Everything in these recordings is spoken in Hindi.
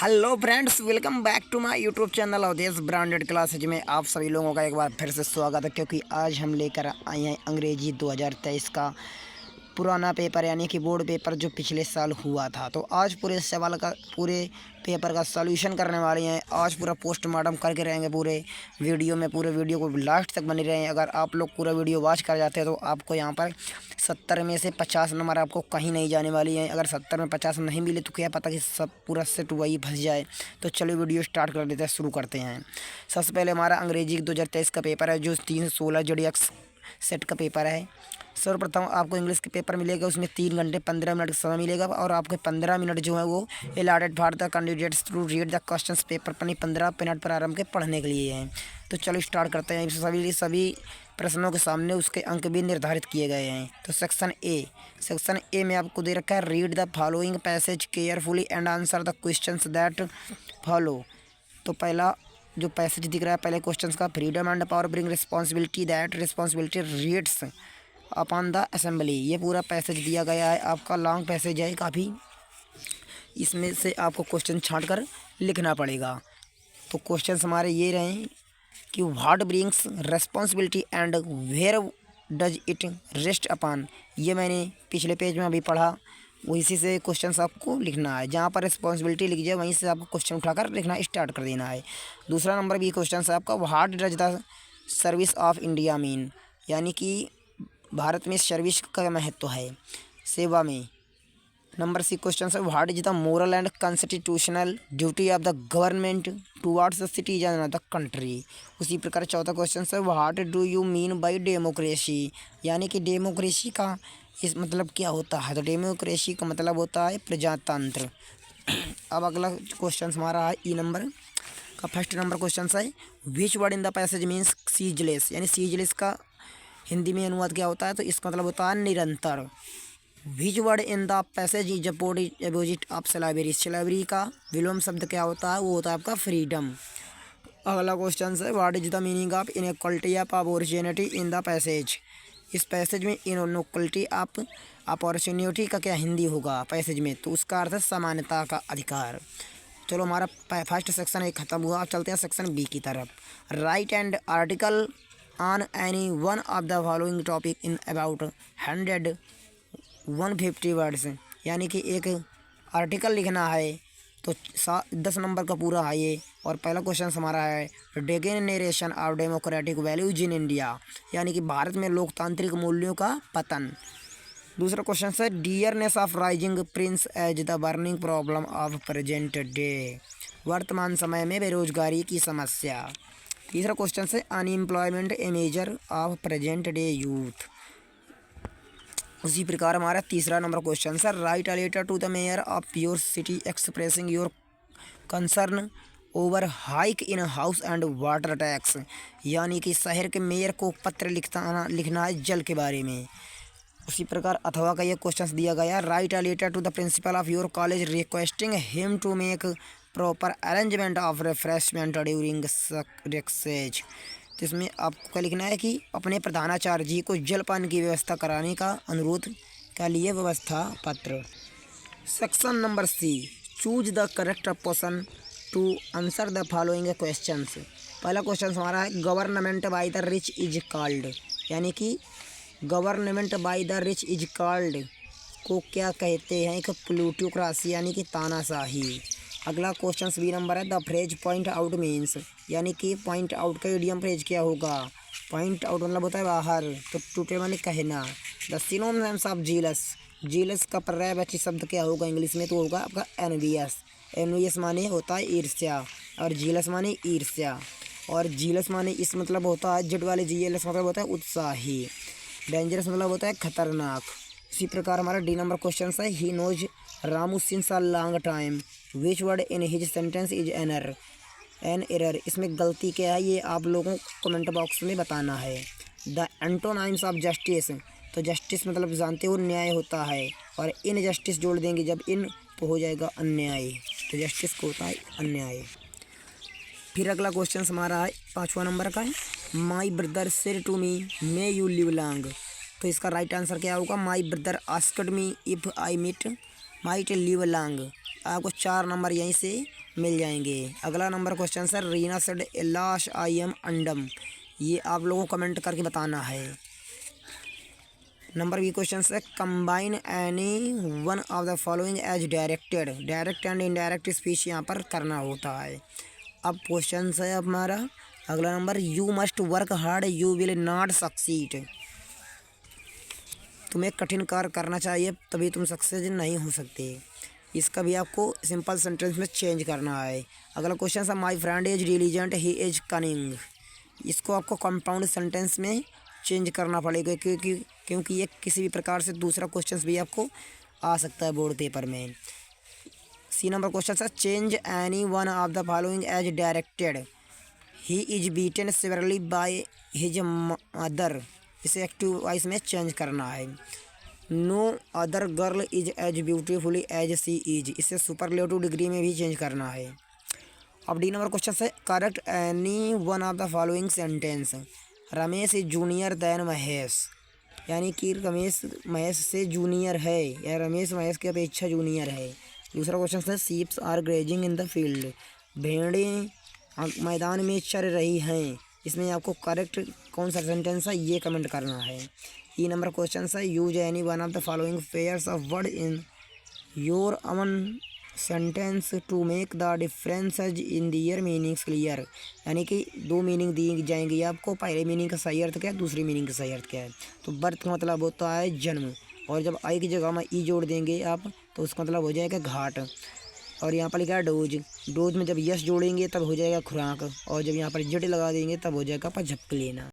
Hello friends, welcome back to my YouTube channel Awadhesh branded classes में आप सभी लोगों का एक बार फिर से स्वागत है। क्योंकि आज हम लेकर आए हैं अंग्रेजी 2023 का पुराना पेपर यानी कि बोर्ड पेपर जो पिछले साल हुआ था। तो आज पूरे पेपर का सॉल्यूशन करने वाले हैं। आज पूरा पोस्टमार्टम करके रहेंगे पूरे वीडियो को लास्ट तक बने रहें। अगर आप लोग पूरा वीडियो वॉच कर जाते हैं तो आपको यहाँ पर 70 में से 50 नंबर आपको कहीं नहीं जाने वाली हैं। अगर 70 में 50 नहीं मिले तो क्या पता कि सब पूरा सेट वही फंस जाए। तो चलो वीडियो स्टार्ट कर लेते हैं, शुरू करते हैं। सबसे पहले हमारा अंग्रेजी 2023 का पेपर है जो 316 JDX सेट का पेपर है। सर्वप्रथम आपको इंग्लिश के पेपर मिलेगा, उसमें 3 घंटे 15 मिनट का समय मिलेगा और आपके 15 मिनट जो है वो allotted for the candidates to read the questions paper पर 15 मिनट प्रारंभ के पढ़ने के लिए हैं। तो चलो स्टार्ट करते हैं। सभी प्रश्नों के सामने उसके अंक भी निर्धारित किए गए हैं। तो सेक्शन ए में आपको दे रखा है read the following passage carefully and answer the questions that follow. तो पहला जो पैसेज दिख रहा है पहले क्वेश्चंस का, freedom and power bring responsibility that responsibility reads upon the assembly. ये पूरा पैसेज दिया गया है, आपका लॉन्ग पैसेज है काफ़ी। इसमें से आपको क्वेश्चन छांट कर लिखना पड़ेगा। तो क्वेश्चन हमारे ये रहे कि what brings responsibility and where does it rest upon. ये मैंने पिछले पेज में अभी पढ़ा, वही से क्वेश्चंस आपको लिखना है। जहाँ पर रिस्पॉन्सिबिलिटी लिख जाए वहीं से आपको क्वेश्चन उठाकर लिखना स्टार्ट कर देना है। दूसरा नंबर भी क्वेश्चन है आपका, what does the service of India mean, यानी कि भारत में सर्विस का महत्व है, सेवा में। नंबर सी क्वेश्चन है, what is the moral and constitutional duty of the government towards the citizen of the country. उसी प्रकार चौथा क्वेश्चन है, what do you mean by democracy, यानी कि डेमोक्रेसी का इस मतलब क्या होता है। तो डेमोक्रेसी का मतलब होता है प्रजातंत्र। अब अगला क्वेश्चन हमारा है ई नंबर का। फर्स्ट नंबर क्वेश्चन है, विच word in the passage means ceaseless, यानी सीजलेस का हिंदी में अनुवाद क्या होता है। तो इसका मतलब होता है निरंतर। विच word in the passage is opposite of slavery, slavery का विलोम शब्द क्या होता है, वो होता है आपका फ्रीडम। अगला क्वेश्चन है, what is the meaning of inequality of opportunity in the passage. इस पैसेज में इनइक्वालिटी ऑफ अपॉर्चुनिटी का क्या हिंदी होगा पैसेज में, तो उसका अर्थ है समानता का अधिकार। चलो हमारा फर्स्ट सेक्शन एक खत्म हुआ। अब चलते हैं सेक्शन बी की तरफ। Right and article on any one of the following topic in about 150 words, यानी कि एक आर्टिकल लिखना है। तो 10 नंबर का पूरा है ये। और पहला क्वेश्चन हमारा है degeneration of democratic values in India, यानी कि भारत में लोकतांत्रिक मूल्यों का पतन। दूसरा क्वेश्चन है dearness of rising prices as the burning problem of present day, वर्तमान समय में बेरोजगारी की समस्या। तीसरा क्वेश्चन है unemployment a major of present day youth. उसी प्रकार हमारा तीसरा नंबर क्वेश्चन है write a letter to the mayor of your city expressing your concern over hike in house and water tax, यानी कि शहर के मेयर को पत्र लिखना है जल के बारे में। उसी प्रकार अथवा का ये क्वेश्चन दिया गया, write a letter to the principal of your college requesting him to make proper arrangement of refreshment during recess. तो इसमें आपको क्या लिखना है कि अपने प्रधानाचार्य जी को जलपान की व्यवस्था कराने का अनुरोध के लिए व्यवस्था पत्र। Section number C, choose the correct option to answer the following questions. पहला क्वेश्चन हमारा है government by the rich is called, यानी कि government by the rich is called को क्या कहते हैं, एक प्लूटोक्रेसी यानी कि तानाशाही। अगला क्वेश्चन बी नंबर है the phrase point out means, यानी कि पॉइंट आउट का इडियम फ्रेज क्या होगा। पॉइंट आउट मतलब होता है बाहर, तो टूटे माने कहना। The synonyms of jealous, jealous का पर्यायवाची शब्द क्या होगा इंग्लिश में, तो होगा आपका एनवियस। एनवियस माने होता है ईर्ष्या और जीलस माने ईर्ष्या। और जीलस माने इस मतलब होता है जेड वाले जीएलएस मतलब होता है उत्साही। डेंजरस मतलब होता है खतरनाक। इसी प्रकार हमारा डी नंबर क्वेश्चन है he knows Ramu since a long time which word in his sentence is an error. इसमें गलती क्या है ये आप लोगों को कमेंट बॉक्स में बताना है। द एंटोनाइम्स ऑफ जस्टिस, तो जस्टिस मतलब जानते हो न्याय होता है, और इन जस्टिस जोड़ देंगे जब इन तो हो जाएगा अन्याय। तो जस्टिस को होता है अन्याय। फिर अगला क्वेश्चन हमारा है 5वां नंबर का है my brother said to me may you live long. तो इसका राइट आंसर क्या होगा, my brother asked me if I might might live long. आपको 4 नंबर यहीं से मिल जाएंगे। अगला number question sir, Reena said लाश आई एम अंडम, ये आप लोगों को कमेंट करके बताना है। नंबर बी क्वेश्चन है, combine any one of the following as directed, direct and indirect speech यहाँ पर करना होता है। अब क्वेश्चन है हमारा अगला number, you must work hard you will not succeed, तुम्हें कठिन कार्य करना चाहिए तभी तुम सक्सेस नहीं हो सकते। इसका भी आपको सिंपल सेंटेंस में चेंज करना है। अगला क्वेश्चन है, my friend is diligent he is cunning, इसको आपको कंपाउंड सेंटेंस में चेंज करना पड़ेगा क्योंकि ये किसी भी प्रकार से दूसरा क्वेश्चन भी आपको आ सकता है बोर्ड पेपर में। सी नंबर क्वेश्चन है, change any one of the following as directed, he is beaten severely by his mother, इसे एक्टिव वॉइस में चेंज करना है। No other girl is as beautifully as she is, इसे सुपरलेटिव डिग्री में भी चेंज करना है। अब डी नंबर क्वेश्चन है, correct any one of the following sentence, Ramesh is junior than Mahesh, यानी कि रमेश महेश से जूनियर है या रमेश महेश की अपेक्षा जूनियर है। दूसरा क्वेश्चन है, sheeps are grazing in the field, भेड़ें मैदान में चर रही हैं, इसमें आपको करेक्ट कौन सा सेंटेंस है ये कमेंट करना है। ई नंबर क्वेश्चन है, use any one of the following pairs of word in your own sentence to make the differences in their meanings clear, यानी कि 2 मीनिंग दी जाएंगी आपको, पहले मीनिंग का सही अर्थ क्या है, दूसरी मीनिंग का सही अर्थ क्या है। तो बर्थ का मतलब होता है जन्म, और जब आई की जगह में ई जोड़ देंगे आप तो उसका मतलब हो जाएगा घाट। और यहाँ पर लिखा है डोज, डोज में जब यश जोड़ेंगे तब हो जाएगा खुराक, और जब यहाँ पर जट लगा देंगे तब हो जाएगा पर झपक लेना।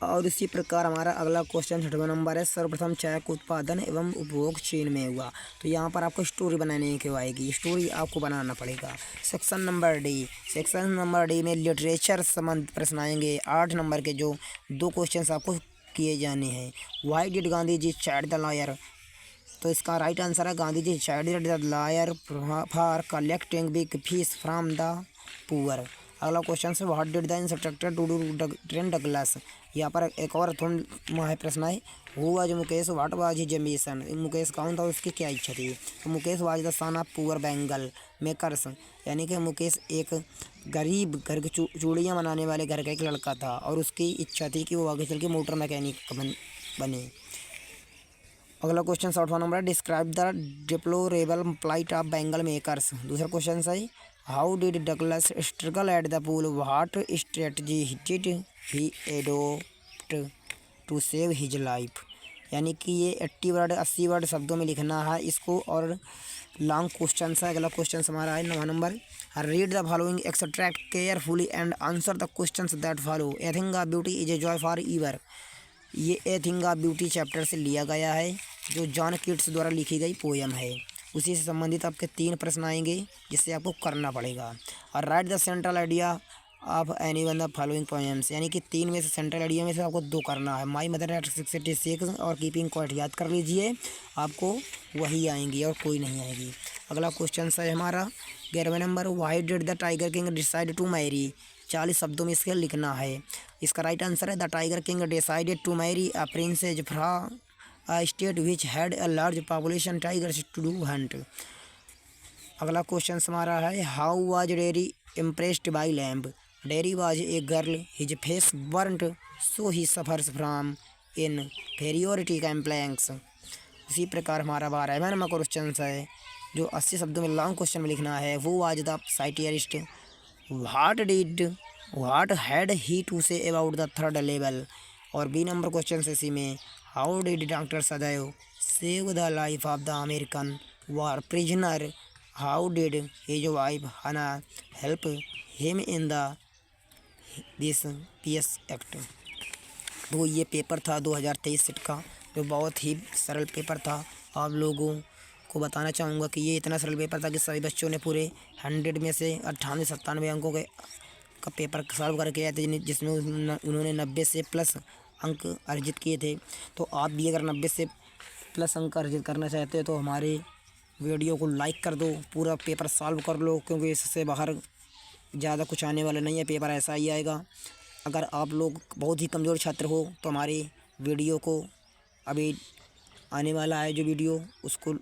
और इसी प्रकार हमारा अगला क्वेश्चन 6वां नंबर है, सर्वप्रथम चाय का उत्पादन एवं उपभोग चीन में हुआ। तो यहाँ पर आपको स्टोरी बनाने की आएगी, स्टोरी आपको बनाना पड़ेगा। Section number D, section number D में लिटरेचर संबंधित प्रश्न आएंगे। 8 नंबर के जो 2 क्वेश्चन आपको किए जाने हैं। Why did Gandhi ji chat the lawyer, तो इसका राइट आंसर है Gandhi ji chat the lawyer for collecting big fees from the poor. अगला क्वेश्चन है, what did the instructor to do train Douglas, यहाँ पर एक और थोड़ा है प्रश्न है, हुआ जो Mukesh what was his ambition, Mukesh कौन था उसकी क्या इच्छा थी। तो Mukesh was the son of poor bangle makers, यानी कि मुकेश एक गरीब घर की चूड़ियाँ बनाने वाले घर का एक लड़का था और उसकी इच्छा थी कि वो आगे चल के मोटर मैकेनिक बने। अगला क्वेश्चन 8वां नंबर है, describe the deplorable plight of bangle makers. दूसरा क्वेश्चन है, how did Douglas struggle at the pool, what strategy did he adopt to save his life, यानी कि ये 80 वर्ड शब्दों में लिखना है इसको, और लॉन्ग क्वेश्चन है। अगला क्वेश्चन हमारा है 9वां number, read the following extract carefully and answer the questions that follow, a thing of beauty is a joy forever, ये a thing of beauty chapter से लिया गया है जो जॉन कीट्स द्वारा लिखी गई पोयम है। उसी से संबंधित आपके 3 प्रश्न आएंगे जिससे आपको करना पड़ेगा। और right the central idea of any one the following poems, यानी कि 3 में से सेंट्रल आइडिया में से आपको 2 करना है। माई मदर एट 66 और कीपिंग क्वाइट याद कर लीजिए, आपको वही आएंगी और कोई नहीं आएगी। अगला क्वेश्चन है हमारा 11वें number, why did the tiger king decide to marry, 40 शब्दों में इसके लिखना है। इसका राइट आंसर है, the tiger king decided to marry a princess from a state which had a large population tigers to do hunt. अगला क्वेश्चन हमारा है, how was Derry impressed by Lamb, Derry was a girl his face burnt so he suffers from inferiority complex. इसी प्रकार हमारा 12वां नंबर क्वेश्चन है जो 80 शब्दों में लॉन्ग क्वेश्चन में लिखना है, वो was the psychiatrist, what had he to say about the third level. और बी नंबर क्वेश्चन इसी में, how did doctor Sadao save the life of the American war prisoner, how did his wife Hana help him in the this PS act. तो ये पेपर था 2023 सेट का, जो बहुत ही सरल पेपर था। आप लोगों को बताना चाहूँगा कि ये इतना सरल पेपर था कि सभी बच्चों ने पूरे 100 में से 98-97 अंकों का पेपर सॉल्व करके आए थे, जिसमें उन्होंने 90 से प्लस अंक अर्जित किए थे। तो आप भी अगर 90 से प्लस अंक अर्जित करना चाहते हो तो हमारे वीडियो को लाइक कर दो, पूरा पेपर सॉल्व कर लो, क्योंकि इससे बाहर ज़्यादा कुछ आने वाला नहीं है, पेपर ऐसा ही आएगा। अगर आप लोग बहुत ही कमज़ोर छात्र हो तो हमारी वीडियो को अभी आने वाला है जो वीडियो उसको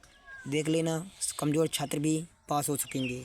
देख लेना, कमज़ोर छात्र भी पास हो सकेंगे।